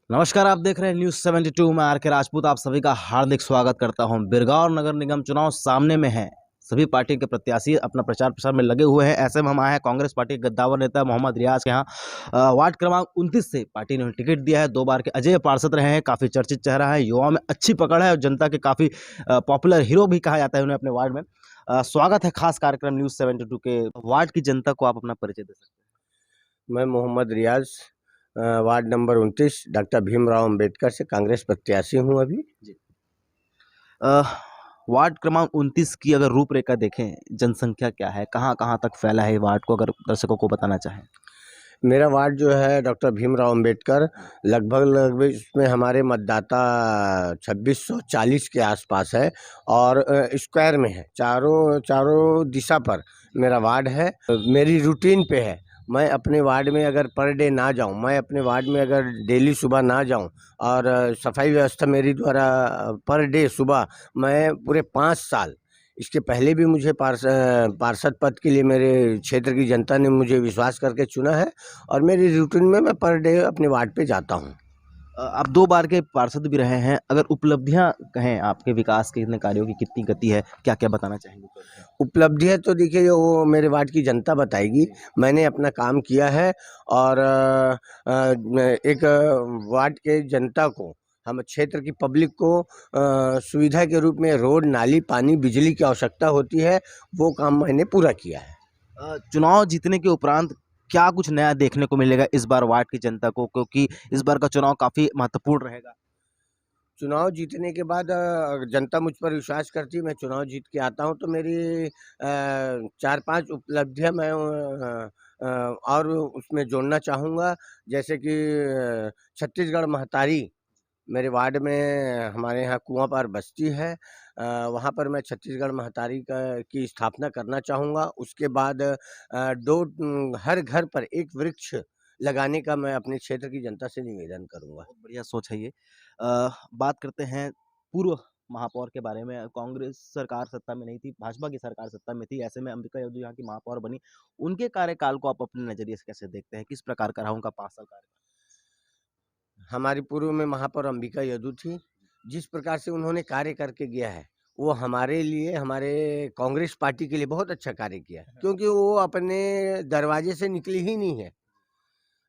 नमस्कार, आप देख रहे हैं न्यूज़ 72। मैं आर के राजपूत आप सभी का हार्दिक स्वागत करता हूं। बिरगांव नगर निगम चुनाव सामने में है। सभी पार्टी के प्रत्याशी अपना प्रचार प्रसार में लगे हुए हैं। ऐसे में हम आए हैं कांग्रेस पार्टी के गद्दावर नेता मोहम्मद रियाज के यहाँ। वार्ड क्रमांक 29 से पार्टी ने उन्हें टिकट दिया है। 2 बार के अजय पार्षद रहे हैं, काफ़ी चर्चित चेहरा है, युवाओं में अच्छी पकड़ है और जनता के काफ़ी पॉपुलर हीरो भी कहा जाता है उन्हें अपने वार्ड में। स्वागत है खास कार्यक्रम न्यूज़ 72 के। वार्ड की जनता को आप अपना परिचय दे सकते मैं Mohammad Riyaz ward number 29 doctor Bhimrao Ambedkar से कांग्रेस प्रत्याशी हूं अभी। हैं। वार्ड क्रमांक 29 की अगर रूपरेखा देखें, जनसंख्या क्या है, कहाँ-कहाँ तक फैला है ये वार्ड को अगर दर्शकों को बताना चाहें? मेरा वार्ड जो है डॉक्टर भीमराव अंबेडकर लगभग इसमें हमारे मतदाता 2640 के आसपास है और स्क्वायर में है। चारों चारों दिशा पर मेरा वार्ड है। मेरी रूटीन पे है। मैं अपने वार्ड में अगर पर डे ना जाऊं, मैं अपने वार्ड में अगर डेली सुबह ना जाऊं और सफाई व्यवस्था मेरी द्वारा पर डे सुबह मैं पूरे 5 साल, इसके पहले भी मुझे पार्षद पद के लिए मेरे क्षेत्र की जनता ने मुझे विश्वास करके चुना है और मेरी रूटीन में मैं पर डे अपने वार्ड पे जाता हूँ। आप 2 बार के पार्षद भी रहे हैं, अगर उपलब्धियाँ कहें आपके विकास के इतने कार्यों की कितनी गति है, क्या-क्या बताना चाहेंगे उपलब्धियाँ? उपलब्धियाँ तो देखिए वो मेरे वार्ड की जनता बताएगी। मैंने अपना काम किया है और एक वार्ड के जनता को, हम क्षेत्र की पब्लिक को सुविधा के रूप में रोड, नाली, पानी, बिजली की आवश्यकता होती है, वो काम मैंने पूरा किया है। चुनाव जीतने के उपरांत क्या कुछ नया देखने को मिलेगा इस बार वार्ड की जनता को? क्योंकि इस बार का चुनाव काफ़ी महत्वपूर्ण रहेगा। चुनाव जीतने के बाद जनता मुझ पर विश्वास करती है, मैं चुनाव जीत के आता हूँ तो मेरी 4-5 उपलब्धियाँ मैं और उसमें जोड़ना चाहूँगा। जैसे कि छत्तीसगढ़ महतारी मेरे वार्ड में हमारे यहाँ कुआँपार बस्ती है। वहाँ पर मैं छत्तीसगढ़ महतारी की स्थापना करना चाहूँगा। उसके बाद हर घर पर एक वृक्ष लगाने का मैं अपने क्षेत्र की जनता से निवेदन करूँगा। बहुत बढ़िया सोच है ये। बात करते हैं पूर्व महापौर के बारे में। कांग्रेस सरकार सत्ता में नहीं थी, भाजपा की सरकार सत्ता में थी। ऐसे में अंबिका यादव यहाँ की महापौर बनी। उनके कार्यकाल को आप अपने नज़रिए से कैसे देखते हैं? किस प्रकार का रहा उनका 5 साल कार्यकाल? हमारी पूर्व में महापौर अंबिका यदु थी। जिस प्रकार से उन्होंने कार्य करके गया है, वो हमारे लिए, हमारे कांग्रेस पार्टी के लिए बहुत अच्छा कार्य किया है, क्योंकि वो अपने दरवाजे से निकली ही नहीं है।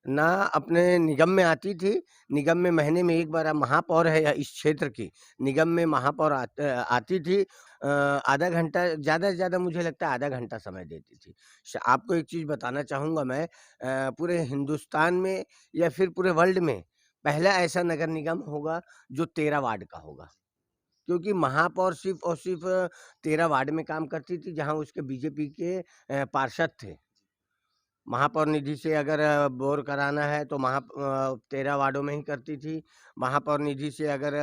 ना अपने निगम में आती थी। निगम में महीने में एक बार महापौर है या इस क्षेत्र की, निगम में महापौर आती थी। आधा घंटा, ज़्यादा से ज़्यादा मुझे लगता है आधा घंटा समय देती थी। आपको एक चीज़ बताना चाहूँगा मैं, पूरे हिंदुस्तान में या फिर पूरे वर्ल्ड में पहला ऐसा नगर निगम होगा जो 13 वार्ड का होगा। क्योंकि महापौर सिर्फ़ और सिर्फ़ 13 वार्ड में काम करती थी, जहाँ उसके बीजेपी के पार्षद थे। महापौर निधि से अगर बोर कराना है तो 13 वार्डों में ही करती थी। महापौर निधि से अगर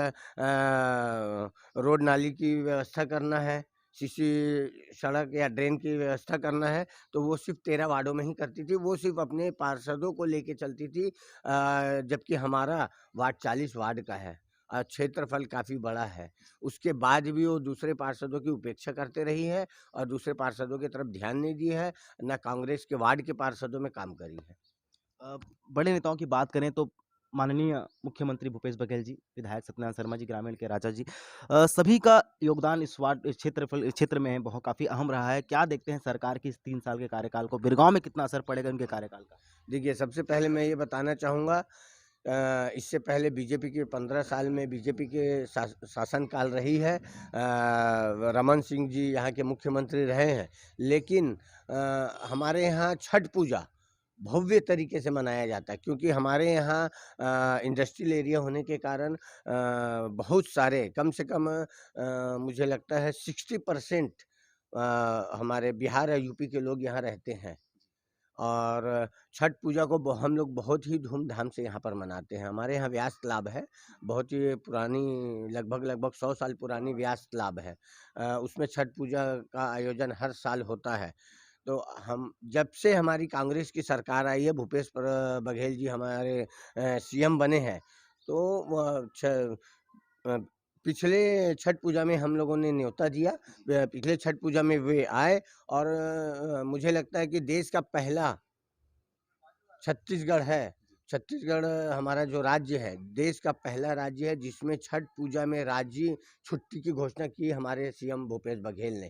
रोड नाली की व्यवस्था करना है, सीसी सड़क या ड्रेन की व्यवस्था करना है, तो वो सिर्फ़ 13 वार्डों में ही करती थी। वो सिर्फ़ अपने पार्षदों को लेके चलती थी। जबकि हमारा वार्ड 40 वार्ड का है। क्षेत्रफल काफ़ी बड़ा है। उसके बाद भी वो दूसरे पार्षदों की उपेक्षा करते रही है और दूसरे पार्षदों की तरफ ध्यान नहीं दिया है, ना कांग्रेस के वार्ड के पार्षदों में काम करी है। अ, बड़े नेताओं की बात करें तो माननीय मुख्यमंत्री भूपेश बघेल जी, विधायक सत्यनारायण शर्मा जी, ग्रामीण के राजा जी, सभी का योगदान इस क्षेत्र में बहुत काफ़ी अहम रहा है। क्या देखते हैं सरकार की इस 3 साल के कार्यकाल को? बिरगाँव में कितना असर पड़ेगा उनके कार्यकाल का? देखिए, सबसे पहले मैं ये बताना चाहूँगा, इससे पहले बीजेपी के 15 साल में बीजेपी के शासनकाल रही है। रमन सिंह जी यहाँ के मुख्यमंत्री रहे हैं, लेकिन हमारे यहाँ छठ पूजा भव्य तरीके से मनाया जाता है, क्योंकि हमारे यहाँ इंडस्ट्रियल एरिया होने के कारण बहुत सारे, कम से कम मुझे लगता है 60% हमारे बिहार और यूपी के लोग यहाँ रहते हैं। और छठ पूजा को हम लोग बहुत ही धूमधाम से यहाँ पर मनाते हैं। हमारे यहाँ व्यास तालाब है, बहुत ही पुरानी, लगभग 100 साल पुरानी व्यास तालाब है। उसमें छठ पूजा का आयोजन हर साल होता है। तो हम, जब से हमारी कांग्रेस की सरकार आई है, बघेल जी हमारे सीएम बने हैं, तो अ, पिछले छठ पूजा में हम लोगों ने न्योता दिया। पिछले छठ पूजा में वे आए और मुझे लगता है कि देश का पहला छत्तीसगढ़ है छत्तीसगढ़ हमारा जो राज्य है, देश का पहला राज्य है जिसमें छठ पूजा में राज्य छुट्टी की घोषणा की हमारे सीएम भूपेश बघेल ने।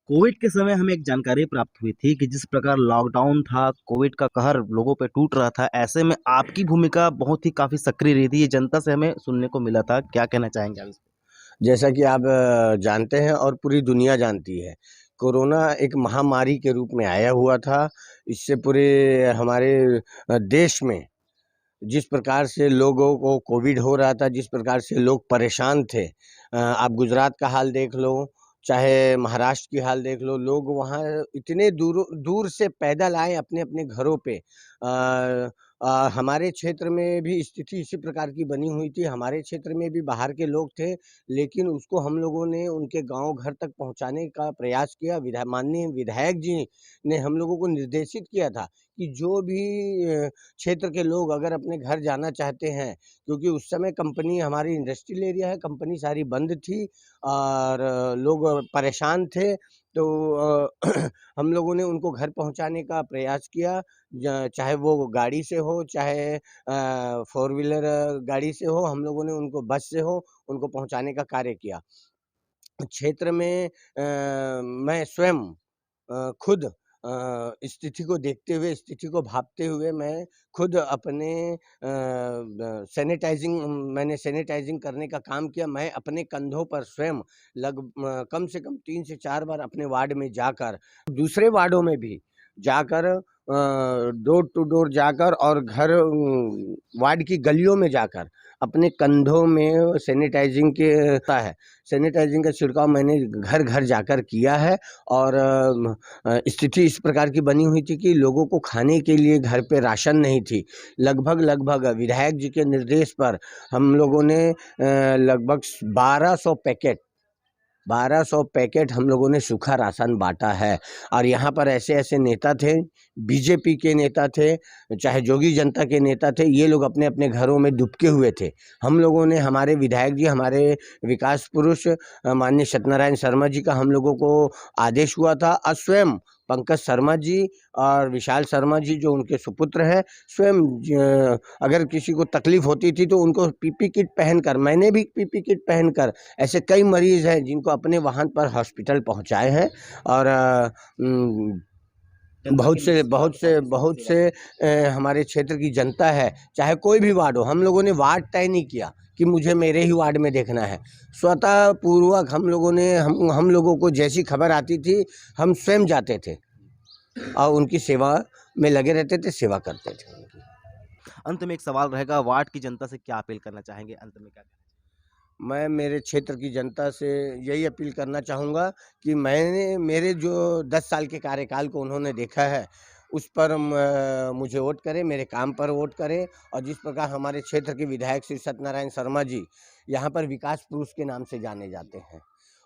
कोविड के समय हमें एक जानकारी प्राप्त हुई थी कि जिस प्रकार लॉकडाउन था, कोविड का कहर लोगों पे टूट रहा था, ऐसे में आपकी भूमिका बहुत ही काफ़ी सक्रिय रही थी। ये जनता से हमें सुनने को मिला था। क्या कहना चाहेंगे आप इस पे? जैसा कि आप जानते हैं और पूरी दुनिया जानती है, कोरोना एक महामारी के रूप में आया हुआ था। इससे पूरे हमारे देश में जिस प्रकार से लोगों को कोविड हो रहा था, जिस प्रकार से लोग परेशान थे, आप गुजरात का हाल देख लो, चाहे महाराष्ट्र की हाल देख लो, लोग वहाँ इतने दूर दूर से पैदल आए अपने-अपने घरों पे। हमारे क्षेत्र में भी स्थिति इसी प्रकार की बनी हुई थी, हमारे क्षेत्र में भी बाहर के लोग थे, लेकिन उसको हम लोगों ने उनके गाँव घर तक पहुँचाने का प्रयास किया। माननीय विधायक जी ने हम लोगों को निर्देशित किया था कि जो भी क्षेत्र के लोग अगर अपने घर जाना चाहते हैं, क्योंकि उस समय कंपनी हमारी इंडस्ट्रियल एरिया है, कंपनी सारी बंद थी और लोग परेशान थे, तो हम लोगों ने उनको घर पहुँचाने का प्रयास किया। चाहे वो गाड़ी से हो, चाहे फोर व्हीलर गाड़ी से हो, हम लोगों ने उनको बस से हो, उनको पहुँचाने का कार्य किया। क्षेत्र में मैं स्वयं खुद स्थिति को देखते हुए, स्थिति को भाँपते हुए मैं खुद अपने मैंने सैनिटाइज़िंग करने का काम किया। मैं अपने कंधों पर स्वयं कम से कम 3 से 4 बार अपने वार्ड में जाकर, दूसरे वार्डों में भी जाकर डोर टू डोर जाकर और वार्ड की गलियों में जाकर अपने कंधों में सैनिटाइज़िंग का छिड़काव मैंने घर-घर जाकर किया है और स्थिति इस प्रकार की बनी हुई थी कि लोगों को खाने के लिए घर पे राशन नहीं थी। लगभग विधायक जी के निर्देश पर हम लोगों ने लगभग 1200 पैकेट हम लोगों ने सूखा राशन बाँटा है और यहाँ पर ऐसे-ऐसे नेता थे, बीजेपी के नेता थे, चाहे जोगी जनता के नेता थे, ये लोग अपने-अपने घरों में दुबके हुए थे। हम लोगों ने, हमारे विधायक जी, हमारे विकास पुरुष माननीय सत्यनारायण शर्मा जी का हम लोगों को आदेश हुआ था और स्वयं पंकज शर्मा जी और विशाल शर्मा जी जो उनके सुपुत्र हैं, स्वयं अगर किसी को तकलीफ़ होती थी तो उनको पीपी किट पहनकर, मैंने भी पीपी किट पहनकर ऐसे कई मरीज़ हैं जिनको अपने वाहन पर हॉस्पिटल पहुँचाए हैं और जनता के लिए बहुत से हमारे क्षेत्र की जनता है, चाहे कोई भी वार्ड हो, हम लोगों ने वार्ड तय नहीं किया कि मुझे मेरे ही वार्ड में देखना है। स्वतः पूर्वक हम लोगों को जैसी खबर आती थी, हम स्वयं जाते थे और उनकी सेवा में लगे रहते थे, सेवा करते थे उनकी। अंत में एक सवाल रहेगा, वार्ड की जनता से क्या अपील करना चाहेंगे? अंत में क्या कहना मैं मेरे क्षेत्र की जनता से यही अपील करना चाहूँगा कि मेरे जो 10 साल के कार्यकाल को उन्होंने देखा है, उस पर मुझे वोट करें, मेरे काम पर वोट करें और जिस प्रकार हमारे क्षेत्र के विधायक श्री सत्यनारायण शर्मा जी यहाँ पर विकास पुरुष के नाम से जाने जाते हैं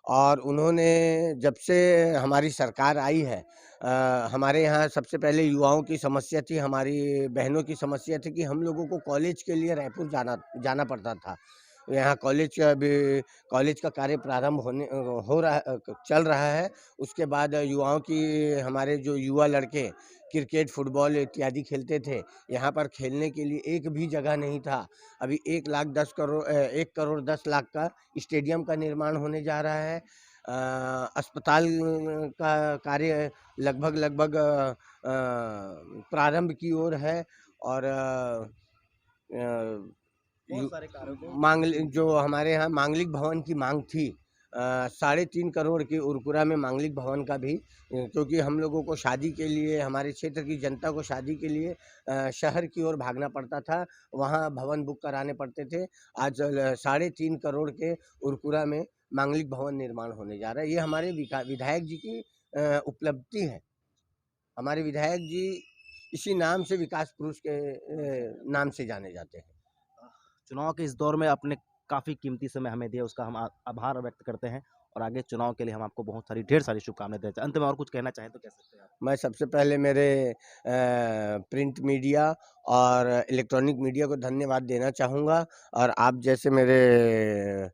और उन्होंने जब से हमारी सरकार आई है, हमारे यहाँ सबसे पहले युवाओं की समस्या थी, हमारी बहनों की समस्या थी कि हम लोगों को कॉलेज के लिए रायपुर जाना पड़ता था। यहाँ कॉलेज का कार्य प्रारंभ हो रहा चल रहा है। उसके बाद युवाओं की, हमारे जो युवा लड़के क्रिकेट, फुटबॉल इत्यादि खेलते थे, यहाँ पर खेलने के लिए एक भी जगह नहीं था। अभी 1 करोड़ 10 लाख का स्टेडियम का निर्माण होने जा रहा है। अस्पताल का कार्य लगभग प्रारंभ की ओर है और बहुत सारे कार्यों को जो हमारे यहाँ मांगलिक भवन की मांग थी, 3.5 करोड़ की उरपुरा में मांगलिक भवन का भी, क्योंकि हम लोगों को शादी के लिए, हमारे क्षेत्र की जनता को शादी के लिए शहर की ओर भागना पड़ता था, वहाँ भवन बुक कराने पड़ते थे। आज 3.5 करोड़ के उरपुरा में मांगलिक भवन निर्माण होने जा रहा है। ये हमारे विधायक जी की उपलब्धि है। हमारे विधायक जी इसी नाम से विकास पुरुष के नाम से जाने जाते हैं। चुनाव के इस दौर में आपने काफ़ी कीमती समय हमें दिया, उसका हम आभार व्यक्त करते हैं और आगे चुनाव के लिए हम आपको बहुत सारी ढेर सारी शुभकामनाएं देते हैं। अंत में और कुछ कहना चाहें तो कह सकते हैं आप? मैं सबसे पहले मेरे प्रिंट मीडिया और इलेक्ट्रॉनिक मीडिया को धन्यवाद देना चाहूँगा और आप जैसे मेरे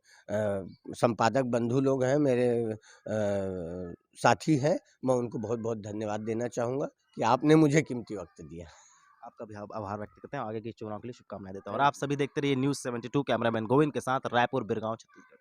संपादक बंधु लोग हैं, मेरे साथी हैं, मैं उनको बहुत-बहुत धन्यवाद देना चाहूँगा कि आपने मुझे कीमती वक़्त दिया। आपका भी आभार व्यक्त करते हैं, आगे के चुनाव के लिए शुभकामनाएं देता हूँ और आप सभी देखते रहिए न्यूज़ 72। कैमरामैन गोविंद के साथ रायपुर बिरगांव छत्तीसगढ़।